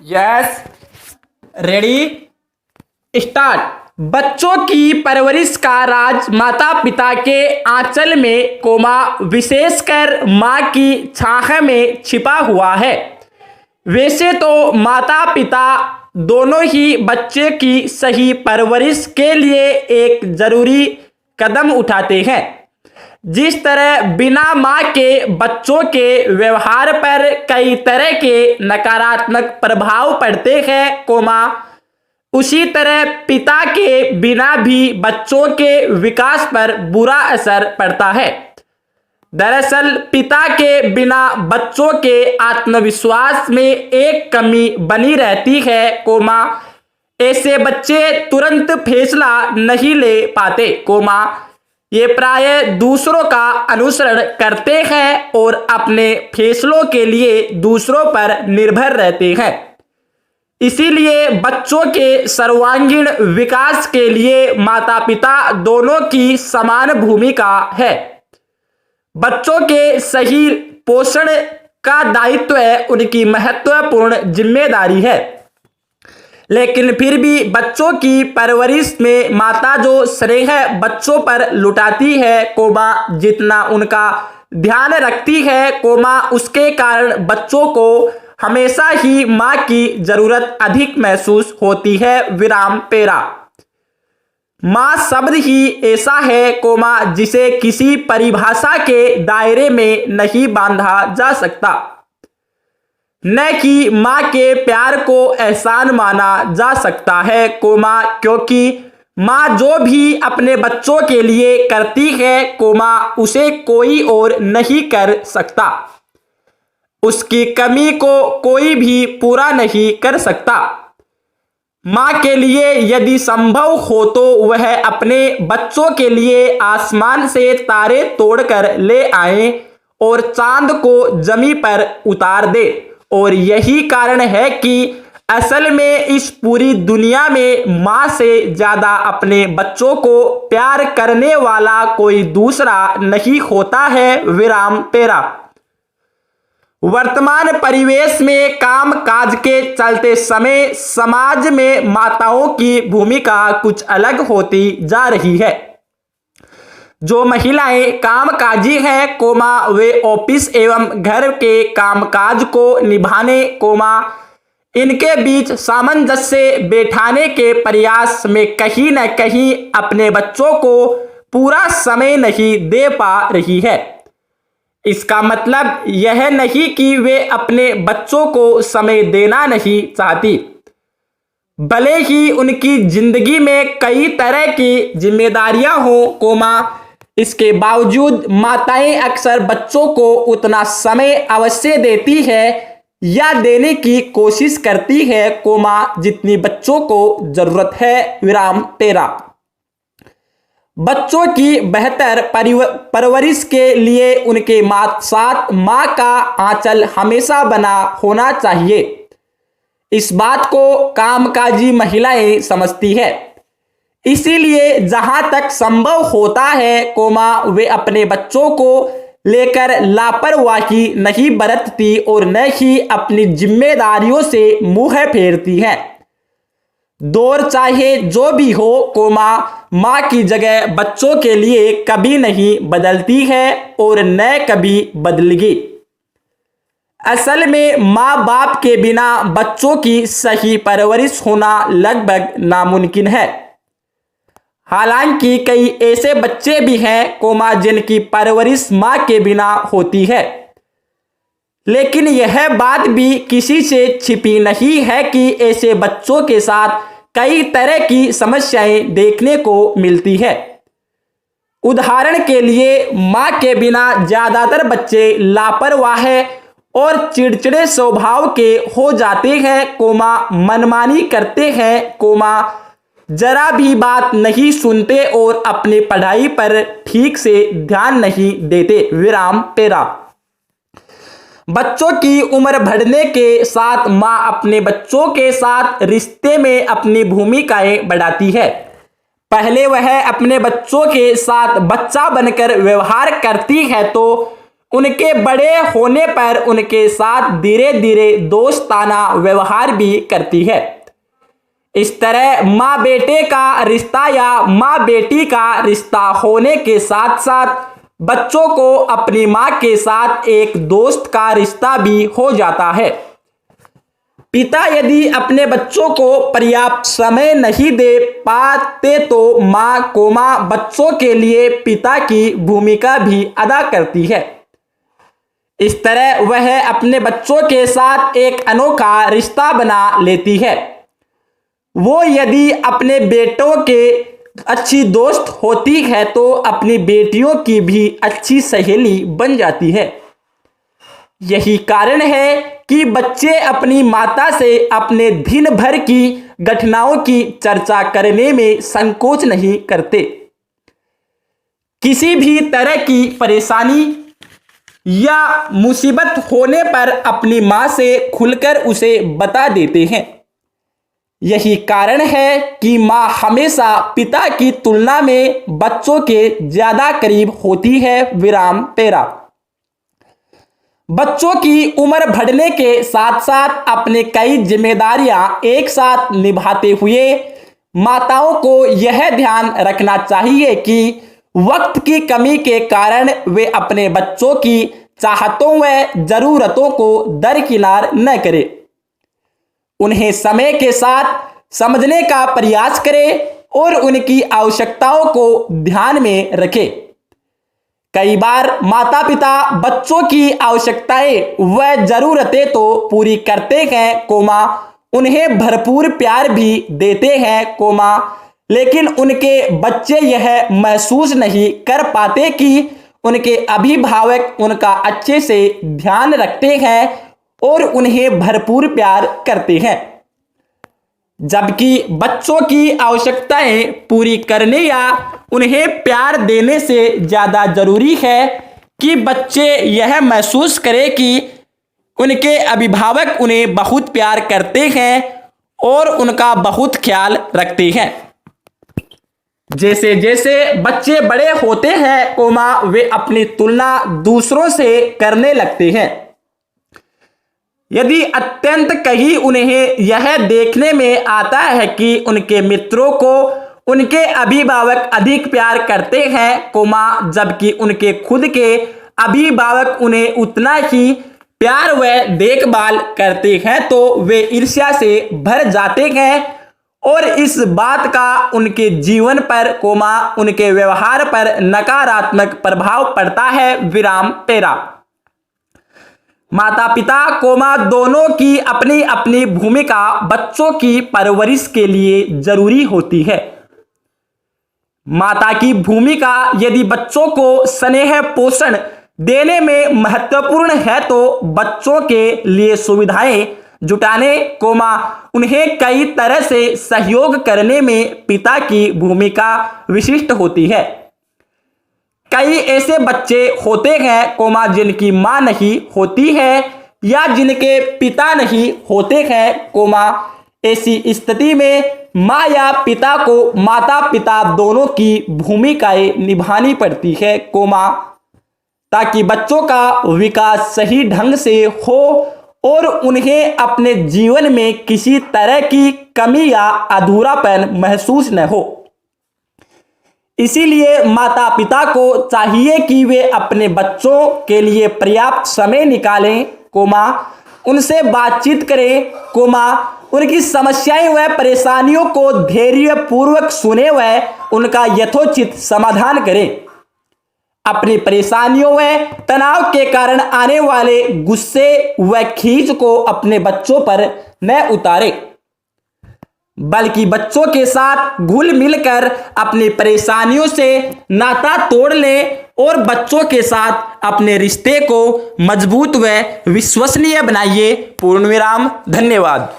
Yes, ready, start. बच्चों की परवरिश का राज माता पिता के आंचल में विशेषकर माँ की छाह में छिपा हुआ है। वैसे तो माता पिता दोनों ही बच्चे की सही परवरिश के लिए एक जरूरी कदम उठाते हैं। जिस तरह बिना माँ के बच्चों के व्यवहार पर कई तरह के नकारात्मक प्रभाव पड़ते हैं, उसी तरह पिता के बिना भी बच्चों के विकास पर बुरा असर पड़ता है। दरअसल पिता के बिना बच्चों के आत्मविश्वास में एक कमी बनी रहती है, ऐसे बच्चे तुरंत फैसला नहीं ले पाते, ये प्रायः दूसरों का अनुसरण करते हैं और अपने फैसलों के लिए दूसरों पर निर्भर रहते हैं। इसीलिए बच्चों के सर्वांगीण विकास के लिए माता पिता दोनों की समान भूमिका है। बच्चों के सही पोषण का दायित्व उनकी महत्वपूर्ण जिम्मेदारी है, लेकिन फिर भी बच्चों की परवरिश में माता जो स्नेह बच्चों पर लुटाती है, जितना उनका ध्यान रखती है, उसके कारण बच्चों को हमेशा ही माँ की जरूरत अधिक महसूस होती है। विराम पेरा। माँ शब्द ही ऐसा है, जिसे किसी परिभाषा के दायरे में नहीं बांधा जा सकता। न कि माँ के प्यार को एहसान माना जा सकता है, क्योंकि माँ जो भी अपने बच्चों के लिए करती है, उसे कोई और नहीं कर सकता। उसकी कमी को कोई भी पूरा नहीं कर सकता। माँ के लिए यदि संभव हो तो वह अपने बच्चों के लिए आसमान से तारे तोड़कर ले आए और चांद को जमीन पर उतार दे। और यही कारण है कि असल में इस पूरी दुनिया में माँ से ज्यादा अपने बच्चों को प्यार करने वाला कोई दूसरा नहीं होता है। विराम पेरा। वर्तमान परिवेश में काम काज के चलते समय समाज में माताओं की भूमिका कुछ अलग होती जा रही है। जो महिलाएं कामकाजी हैं, वे ऑफिस एवं घर के कामकाज को निभाने, इनके बीच सामंजस्य बैठाने के प्रयास में कहीं न कहीं अपने बच्चों को पूरा समय नहीं दे पा रही है। इसका मतलब यह नहीं कि वे अपने बच्चों को समय देना नहीं चाहती, भले ही उनकी जिंदगी में कई तरह की जिम्मेदारियां हों, इसके बावजूद माताएं अक्सर बच्चों को उतना समय अवश्य देती है या देने की कोशिश करती है, जितनी बच्चों को जरूरत है। विराम पेरा। बच्चों की बेहतर परवरिश के लिए उनके साथ माँ का आंचल हमेशा बना होना चाहिए। इस बात को कामकाजी महिलाएं समझती है, इसीलिए जहां तक संभव होता है, वे अपने बच्चों को लेकर लापरवाही नहीं बरतती और न ही अपनी जिम्मेदारियों से मुंह फेरती हैं। दौर चाहे जो भी हो, माँ की जगह बच्चों के लिए कभी नहीं बदलती है और न कभी बदलेगी। असल में माँ बाप के बिना बच्चों की सही परवरिश होना लगभग नामुमकिन है। हालांकि कई ऐसे बच्चे भी हैं, जिनकी परवरिश माँ के बिना होती है, लेकिन यह बात भी किसी से छिपी नहीं है कि ऐसे बच्चों के साथ कई तरह की समस्याएं देखने को मिलती है। उदाहरण के लिए, माँ के बिना ज्यादातर बच्चे लापरवाह और चिड़चिड़े स्वभाव के हो जाते हैं, मनमानी करते हैं, जरा भी बात नहीं सुनते और अपनी पढ़ाई पर ठीक से ध्यान नहीं देते। विराम पेरा। बच्चों की उम्र बढ़ने के साथ माँ अपने बच्चों के साथ रिश्ते में अपनी भूमिकाएं बढ़ाती है। पहले वह अपने बच्चों के साथ बच्चा बनकर व्यवहार करती है तो उनके बड़े होने पर उनके साथ धीरे धीरे दोस्ताना व्यवहार भी करती है। इस तरह माँ बेटे का रिश्ता या माँ बेटी का रिश्ता होने के साथ साथ बच्चों को अपनी माँ के साथ एक दोस्त का रिश्ता भी हो जाता है। पिता यदि अपने बच्चों को पर्याप्त समय नहीं दे पाते तो माँ बच्चों के लिए पिता की भूमिका भी अदा करती है। इस तरह वह अपने बच्चों के साथ एक अनोखा रिश्ता बना लेती है। वो यदि अपने बेटों के अच्छी दोस्त होती है तो अपनी बेटियों की भी अच्छी सहेली बन जाती है। यही कारण है कि बच्चे अपनी माता से अपने दिन भर की घटनाओं की चर्चा करने में संकोच नहीं करते। किसी भी तरह की परेशानी या मुसीबत होने पर अपनी माँ से खुलकर उसे बता देते हैं। यही कारण है कि माँ हमेशा पिता की तुलना में बच्चों के ज्यादा करीब होती है। विराम पेरा। बच्चों की उम्र बढ़ने के साथ साथ अपने कई जिम्मेदारियां एक साथ निभाते हुए माताओं को यह ध्यान रखना चाहिए कि वक्त की कमी के कारण वे अपने बच्चों की चाहतों व जरूरतों को दरकिनार न करें। उन्हें समय के साथ समझने का प्रयास करें और उनकी आवश्यकताओं को ध्यान में रखें। कई बार माता पिता बच्चों की आवश्यकताएं व जरूरतें तो पूरी करते हैं, उन्हें भरपूर प्यार भी देते हैं, लेकिन उनके बच्चे यह महसूस नहीं कर पाते कि उनके अभिभावक उनका अच्छे से ध्यान रखते हैं और उन्हें भरपूर प्यार करते हैं। जबकि बच्चों की आवश्यकताएं पूरी करने या उन्हें प्यार देने से ज़्यादा जरूरी है कि बच्चे यह महसूस करें कि उनके अभिभावक उन्हें बहुत प्यार करते हैं और उनका बहुत ख्याल रखते हैं। जैसे जैसे बच्चे बड़े होते हैं, वे अपनी तुलना दूसरों से करने लगते हैं। यदि अत्यंत कहीं उन्हें यह देखने में आता है कि उनके मित्रों को उनके अभिभावक अधिक प्यार करते हैं, जबकि उनके खुद के अभिभावक उन्हें उतना ही प्यार व देखभाल करते हैं, तो वे ईर्ष्या से भर जाते हैं और इस बात का उनके जीवन पर, उनके व्यवहार पर नकारात्मक प्रभाव पड़ता है। विराम पेरा। माता पिता, दोनों की अपनी अपनी भूमिका बच्चों की परवरिश के लिए जरूरी होती है। माता की भूमिका यदि बच्चों को स्नेह पोषण देने में महत्वपूर्ण है तो बच्चों के लिए सुविधाएं जुटाने, उन्हें कई तरह से सहयोग करने में पिता की भूमिका विशिष्ट होती है। कई ऐसे बच्चे होते हैं, जिनकी मां नहीं होती है या जिनके पिता नहीं होते हैं, ऐसी स्थिति में माँ या पिता को माता पिता दोनों की भूमिकाएं निभानी पड़ती है, ताकि बच्चों का विकास सही ढंग से हो और उन्हें अपने जीवन में किसी तरह की कमी या अधूरापन महसूस न हो। इसीलिए माता पिता को चाहिए कि वे अपने बच्चों के लिए पर्याप्त समय निकालें, उनसे बातचीत करें, उनकी समस्याएं व परेशानियों को धैर्यपूर्वक सुने व उनका यथोचित समाधान करें। अपनी परेशानियों व तनाव के कारण आने वाले गुस्से व खींच को अपने बच्चों पर न उतारें, बल्कि बच्चों के साथ घुल मिलकर अपनी परेशानियों से नाता तोड़ लें और बच्चों के साथ अपने रिश्ते को मजबूत व विश्वसनीय बनाइए। पूर्ण विराम। धन्यवाद।